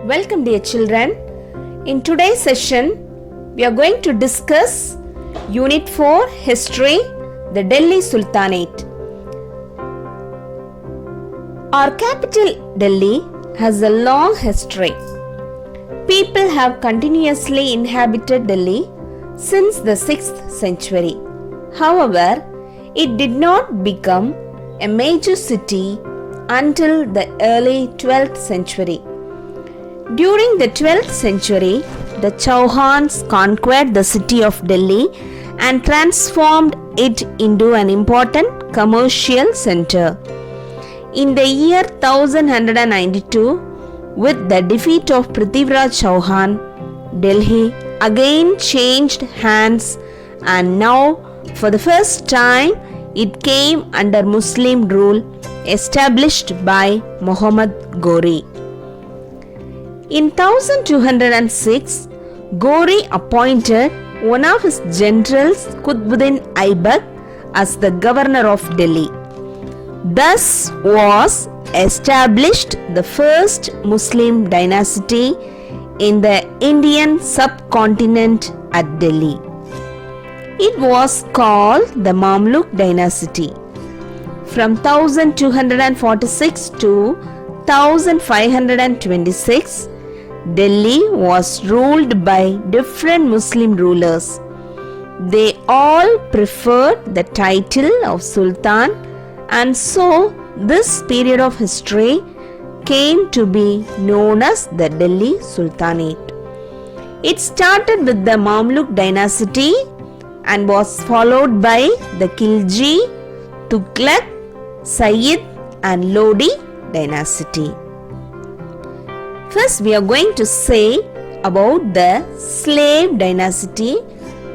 Welcome dear children. In today's session, we are going to discuss Unit 4 History, the Delhi Sultanate. Our capital Delhi has a long history. People have continuously inhabited Delhi since the 6th century. However, it did not become a major city until the early 12th century. During the 12th century, the Chauhans conquered the city of Delhi and transformed it into an important commercial center. In the year 1192, with the defeat of Prithviraj Chauhan, Delhi again changed hands, and now for the first time it came under Muslim rule established by Muhammad Ghori. In 1206, Ghori appointed one of his generals, Qutbuddin Aibak, as the governor of Delhi. Thus was established the first Muslim dynasty in the Indian subcontinent at Delhi. It was called the Mamluk dynasty. From 1246 to 1526, Delhi was ruled by different Muslim rulers. They all preferred the title of Sultan, and so this period of history came to be known as the Delhi Sultanate. It started with the Mamluk dynasty and was followed by the Khilji, Tughlaq, Sayyid and Lodi dynasty. First, we are going to say about the slave dynasty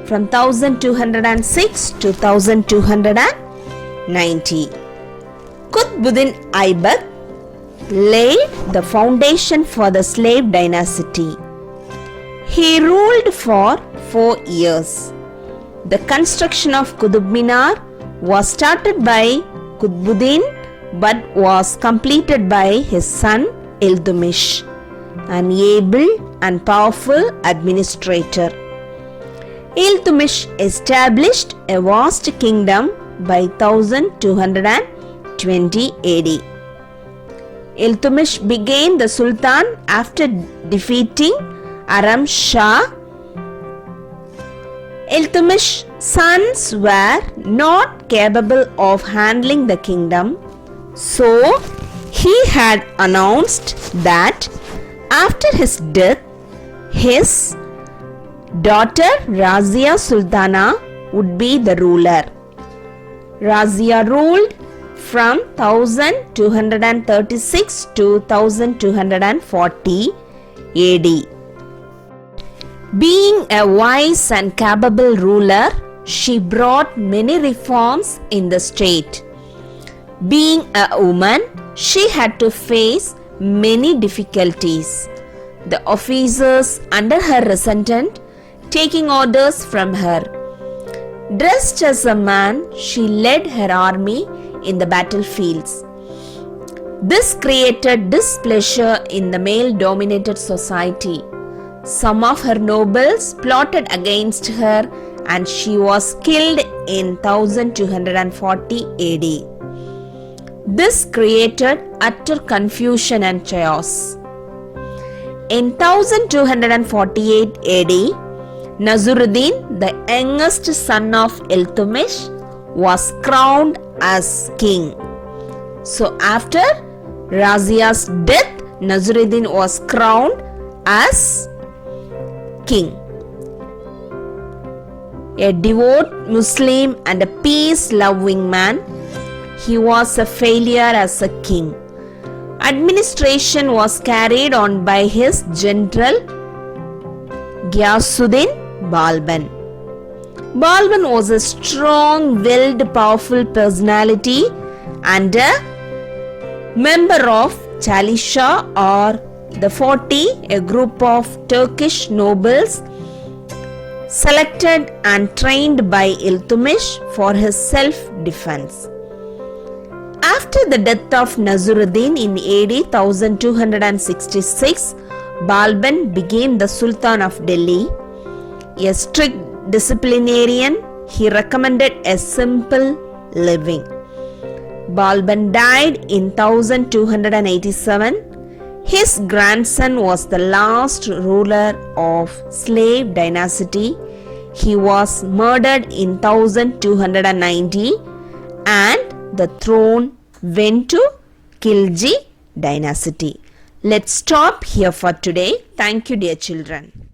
from 1206 to 1290. Qutbuddin Aibak laid the foundation for the slave dynasty. He ruled for 4 years. The construction of Qutub Minar was started by Qutbuddin but was completed by his son Iltutmish, an able and powerful administrator. Iltutmish established a vast kingdom by 1220 AD. Iltutmish became the Sultan after defeating Aram Shah. Iltutmish's sons were not capable of handling the kingdom, so he had announced that after his death, his daughter Razia Sultana would be the ruler. Razia ruled from 1236 to 1240 AD. Being a wise and capable ruler, she brought many reforms in the state. Being a woman, she had to face many difficulties. The officers under her resented taking orders from her. Dressed as a man, she led her army in the battlefields. This created displeasure in the male-dominated society. Some of her nobles plotted against her and she was killed in 1240 AD. This created utter confusion and chaos. In 1248 AD, Nasruddin, the youngest son of Iltutmish, was crowned as king. So after Razia's death, Nasruddin was crowned as king. A devout Muslim and a peace-loving man, he was a failure as a king. Administration was carried on by his general Ghiyasuddin Balban. Balban was a strong-willed, powerful personality and a member of Chalisha or the 40, a group of Turkish nobles selected and trained by Iltutmish for his self-defense. After the death of Nasruddin in AD 1266, Balban became the Sultan of Delhi. A strict disciplinarian, he recommended a simple living. Balban died in 1287. His grandson was the last ruler of slave dynasty. He was murdered in 1290 and the throne went to Khilji dynasty. Let's stop here for today. Thank you, dear children.